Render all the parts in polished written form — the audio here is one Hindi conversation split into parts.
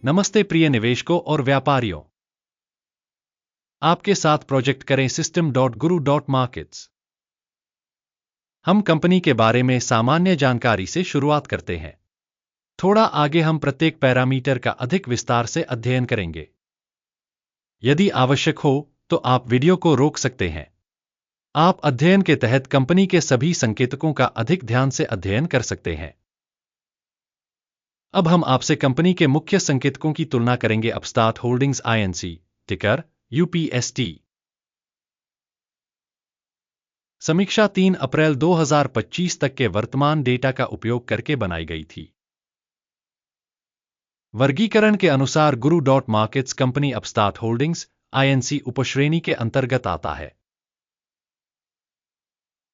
नमस्ते प्रिय निवेशकों और व्यापारियों। आपके साथ प्रोजेक्ट करें system.guru.markets। हम कंपनी के बारे में सामान्य जानकारी से शुरुआत करते हैं। थोड़ा आगे हम प्रत्येक पैरामीटर का अधिक विस्तार से अध्ययन करेंगे। यदि आवश्यक हो तो आप वीडियो को रोक सकते हैं। आप अध्ययन के तहत कंपनी के सभी संकेतकों का अधिक ध्यान से अध्ययन कर सकते हैं। अब हम आपसे कंपनी के मुख्य संकेतकों की तुलना करेंगे। अपस्टार्ट होल्डिंग्स INC, टिकर UPST। समीक्षा 3 अप्रैल 2025 तक के वर्तमान डेटा का उपयोग करके बनाई गई थी। वर्गीकरण के अनुसार Guru.markets company upstart holdings INC उपश्रेणी के अंतर्गत आता है।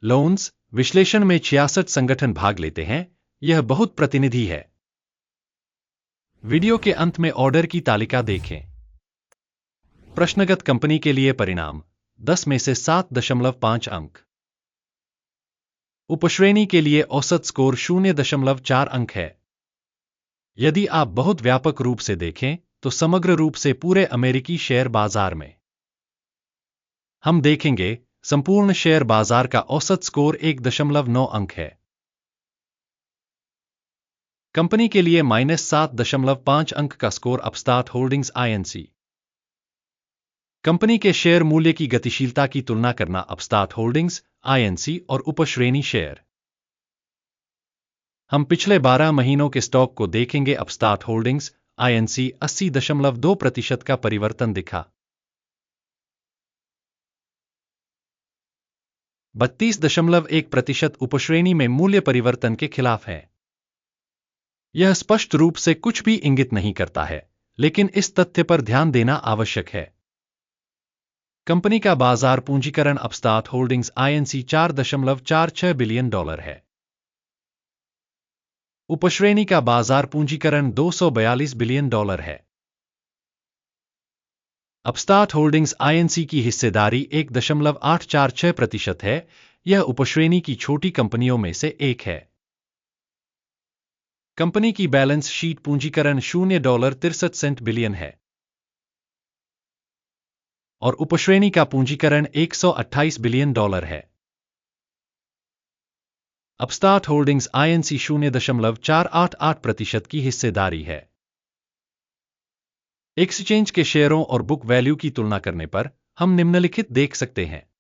लोन्स विश्लेषण में 66 संगठन भाग लेते हैं। यह बहुत प्रतिनिधि है। वीडियो के अंत में ऑर्डर की तालिका देखें। प्रश्नगत कंपनी के लिए परिणाम 10 में से 7.5 अंक। उपश्रेणी के लिए औसत स्कोर 0.4 अंक है। यदि आप बहुत व्यापक रूप से देखें तो समग्र रूप से पूरे अमेरिकी शेयर बाजार में हम देखेंगे संपूर्ण शेयर बाजार का औसत स्कोर 1.9 अंक है। कंपनी के लिए -7.5 अंक का score upstart holdings INC। Company के शेयर मूल्य की गतिशीलता की तुलना करना अपस्टार्ट होल्डिंग्स INC और उपश्रेणी शेयर। हम पिछले 12 महीनों के स्टॉक को देखेंगे। अपस्टार्ट होल्डिंग्स INC 80.2% का परिवर्तन दिखा। 32.1% उपश्रेणी में मूल्य परिवर्तन के खिलाफ है। यह स्पष्ट रूप से कुछ भी इंगित नहीं करता है, लेकिन इस तथ्य पर ध्यान देना आवश्यक है। कंपनी का बाजार पूंजीकरण अपस्टार्ट होल्डिंग्स INC $4.46 बिलियन है। उपश्रेणी का बाजार पूंजीकरण $242 बिलियन है। अपस्टार्ट होल्डिंग्स INC की हिस्सेदारी 1.846% है। यह उपश्रेणी की छोटी कंपनियों में से एक है। कंपनी की बैलेंस शीट पूंजीकरण $0.63 बिलियन है और उपश्रेणी का पूंजीकरण $128 बिलियन है। अपस्टार्ट होल्डिंग्स INC 0.488% की हिस्सेदारी है। एक्सचेंज के शेयरों और बुक वैल्यू की तुलना करने पर हम निम्नलिखित देख सकते हैं।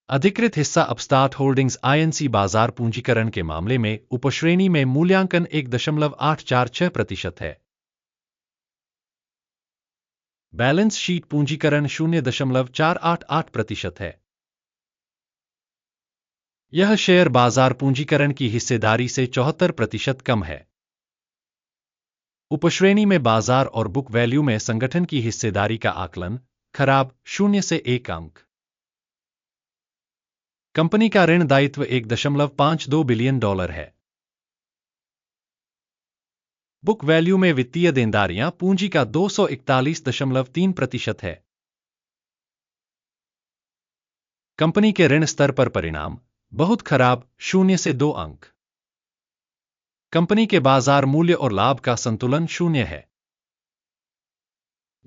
अधिकृत हिस्सा अपस्टार्ट होल्डिंग्स INC बाजार पूंजीकरण के मामले में उपश्रेणी में मूल्यांकन 1.846% है। बैलेंस शीट पूंजीकरण 0.488% है। यह शेयर बाजार पूंजीकरण की हिस्सेदारी से 74% कम है। उपश्रेणी में बाजार और बुक वैल्यू में संगठन की हिस्सेदारी का आकलन खराब 0 से 1 अंक। कंपनी का ऋण दायित्व $1.52 बिलियन है। बुक वैल्यू में वित्तीय देनदारियां पूंजी का 241.3% है। कंपनी के ऋण स्तर पर परिणाम बहुत खराब 0 से 2 अंक। कंपनी के बाजार मूल्य और लाभ का संतुलन 0 है,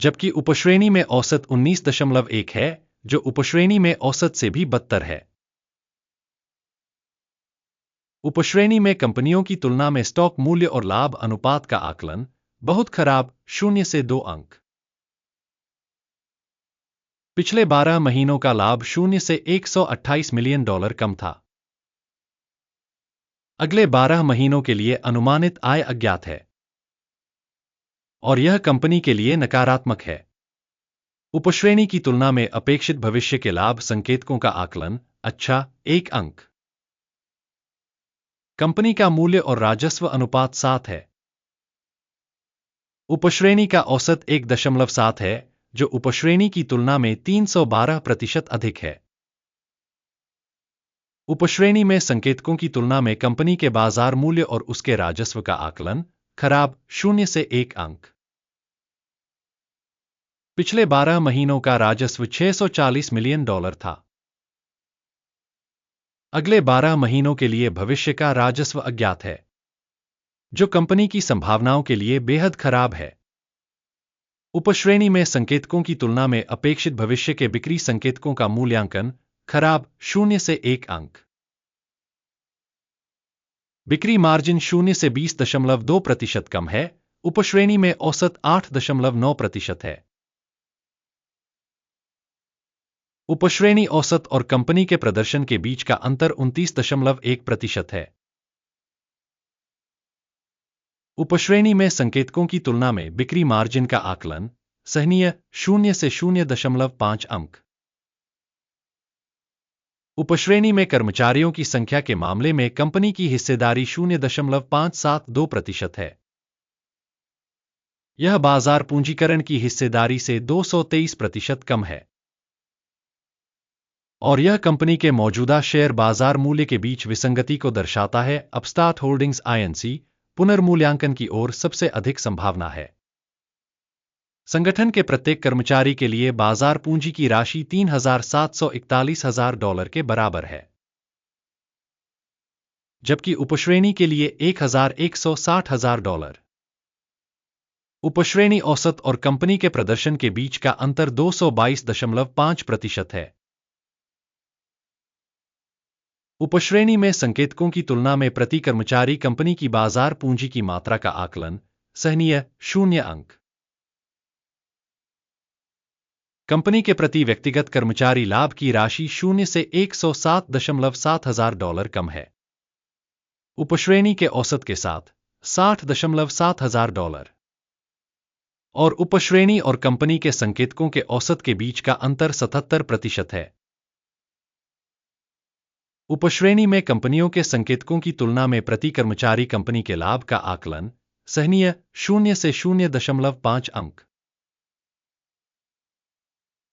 जबकि उपश्रेणी में औसत 19.1 है, जो उपश्रेणी में औसत से भी बदतर है। उपश्रेणी में कंपनियों की तुलना में स्टॉक मूल्य और लाभ अनुपात का आकलन बहुत खराब 0 से 2 अंक। पिछले 12 महीनों का लाभ 0 से $128 मिलियन कम था। अगले 12 महीनों के लिए अनुमानित आय अज्ञात है और यह कंपनी के लिए नकारात्मक है। उपश्रेणी की तुलना में अपेक्षित भविष्य के लाभ संकेतकों का आकलन अच्छा 1 अंक। कंपनी का मूल्य और राजस्व अनुपात 7 है। उपश्रेणी का औसत 1.7 है, जो उपश्रेणी की तुलना में 312% अधिक है। उपश्रेणी में संकेतकों की तुलना में कंपनी के बाजार मूल्य और उसके राजस्व का आकलन खराब 0 से 1 अंक। पिछले 12 महीनों का राजस्व $640 मिलियन था। अगले 12 महीनों के लिए भविष्य का राजस्व अज्ञात है। जो कंपनी की संभावनाओं के लिए बेहद खराब है। उपश्रेणी में संकेतकों की तुलना में अपेक्षित भविष्य के बिक्री संकेतकों का मूल्यांकन खराब 0 से 1 अंक। बिक्री मार्जिन 0 से 20.2% कम है। उपश्रेणी में औसत 8.9% है। उपश्रेणी औसत और कंपनी के प्रदर्शन के बीच का अंतर 29.1% है। उपश्रेणी में संकेतकों की तुलना में बिक्री मार्जिन का आकलन सहनीय 0 से 0.5 अंक। उपश्रेणी में कर्मचारियों की संख्या के मामले में कंपनी की हिस्सेदारी 0.572% है। यह बाजार पूंजीकरण की हिस्सेदारी से 223% कम है और यह कंपनी के मौजूदा शेयर बाजार मूल्य के बीच विसंगति को दर्शाता है। अपस्टार्ट होल्डिंग्स INC पुनर्मूल्यांकन की ओर सबसे अधिक संभावना है। संगठन के प्रत्येक कर्मचारी के लिए बाजार पूंजी की राशि $3,741,000 के बराबर है, जबकि उपश्रेणी के लिए $1,160,000। उपश्रेणी औसत और कंपनी के प्रदर्शन के बीच का अंतर 222.5% है। उपश्रेणी में संकेतकों की तुलना में प्रति कर्मचारी कंपनी की बाजार पूंजी की मात्रा का आकलन सहनीय 0 अंक। कंपनी के प्रति व्यक्तिगत कर्मचारी लाभ की राशि 0 से $107,700 कम है। उपश्रेणी के औसत के साथ $60,700 और उपश्रेणी और कंपनी के संकेतकों के औसत के बीच का अंतर 77% है। उपश्रेणी में कंपनियों के संकेतकों की तुलना में प्रति कर्मचारी कंपनी के लाभ का आकलन सहनीय 0 से 0.5 अंक।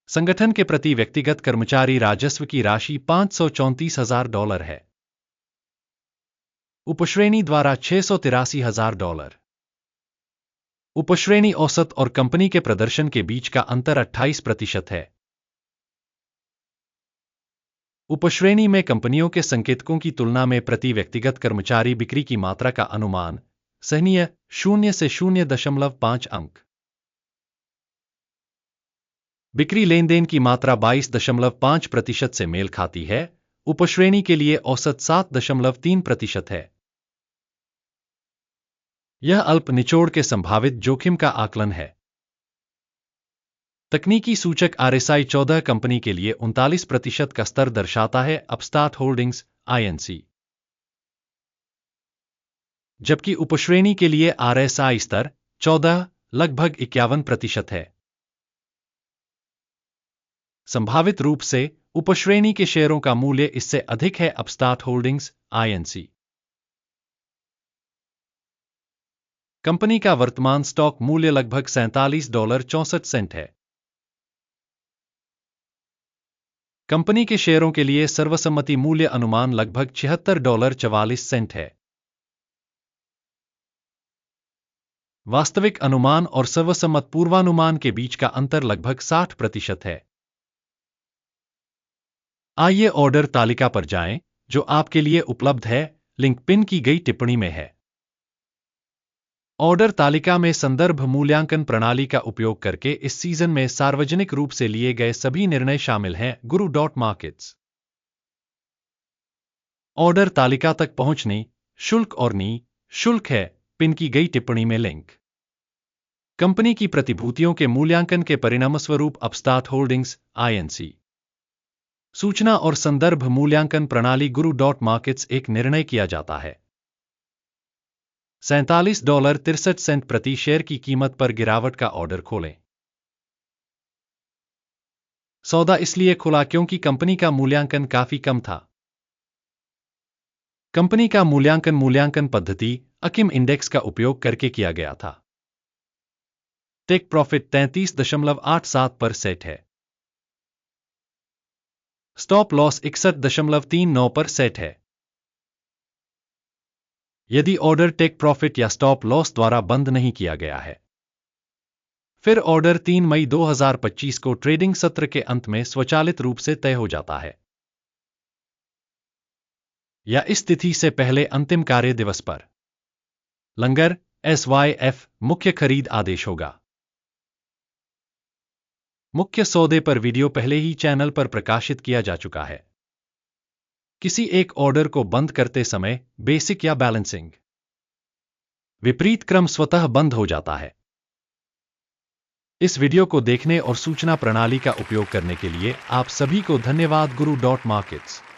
संगठन के प्रति व्यक्तिगत कर्मचारी राजस्व की राशि $534,000 है। उपश्रेणी द्वारा $683,000। उपश्रेणी औसत और कंपनी के प्रदर्शन के बीच का अंतर 28% है। उपश्रेणी में कंपनियों के संकेतकों की तुलना में प्रति व्यक्तिगत कर्मचारी बिक्री की मात्रा का अनुमान सहनीय 0 से 0.5 अंक। बिक्री लेनदेन की मात्रा 22.5% से मेल खाती है। उपश्रेणी के लिए औसत 7.3% है। यह अल्प निचोड़ के संभावित जोखिम का आकलन है। तकनीकी सूचक RSI 14 कंपनी के लिए 39% का स्तर दर्शाता है। अपस्टार्ट होल्डिंग्स INC, जबकि उपश्रेणी के लिए RSI स्तर 14 लगभग 51% है। संभावित रूप से उपश्रेणी के शेयरों का मूल्य इससे अधिक है। अपस्टार्ट होल्डिंग्स INC कंपनी का वर्तमान स्टॉक मूल्य लगभग $47.64 है। कंपनी के शेयरों के लिए सर्वसम्मति मूल्य अनुमान लगभग $76.44 है। वास्तविक अनुमान और सर्वसम्मत पूर्वानुमान के बीच का अंतर लगभग 60% है। आइए ऑर्डर तालिका पर जाएं, जो आपके लिए उपलब्ध है। लिंक पिन की गई टिप्पणी में है। ऑर्डर तालिका में संदर्भ मूल्यांकन प्रणाली का उपयोग करके इस सीजन में सार्वजनिक रूप से लिए गए सभी निर्णय शामिल हैं। guru.markets ऑर्डर तालिका तक पहुंचने शुल्क और शुल्क है। पिन की गई टिप्पणी में लिंक। कंपनी की प्रतिभूतियों के मूल्यांकन के परिणामस्वरूप अपस्टार्ट होल्डिंग्स INC सूचना और संदर्भ मूल्यांकन प्रणाली guru.markets एक निर्णय किया जाता है। $47.63 प्रति शेयर की कीमत पर गिरावट का ऑर्डर खोलें। सौदा इसलिए खुला क्योंकि कंपनी का मूल्यांकन काफी कम था। कंपनी का मूल्यांकन पद्धति अकिम इंडेक्स का उपयोग करके किया गया था। टेक प्रॉफिट 33.87 पर सेट है। स्टॉप लॉस 61.39 पर सेट है। यदि ऑर्डर टेक प्रॉफिट या स्टॉप लॉस द्वारा बंद नहीं किया गया है, फिर ऑर्डर 3 मई 2025 को ट्रेडिंग सत्र के अंत में स्वचालित रूप से तय हो जाता है या इस तिथि से पहले अंतिम कार्य दिवस पर। लंगर SYF मुख्य खरीद आदेश होगा। मुख्य सौदे पर वीडियो पहले ही चैनल पर प्रकाशित किया जा चुका है। किसी एक ऑर्डर को बंद करते समय बेसिक या बैलेंसिंग विपरीत क्रम स्वतः बंद हो जाता है। इस वीडियो को देखने और सूचना प्रणाली का उपयोग करने के लिए आप सभी को धन्यवाद। Guru.markets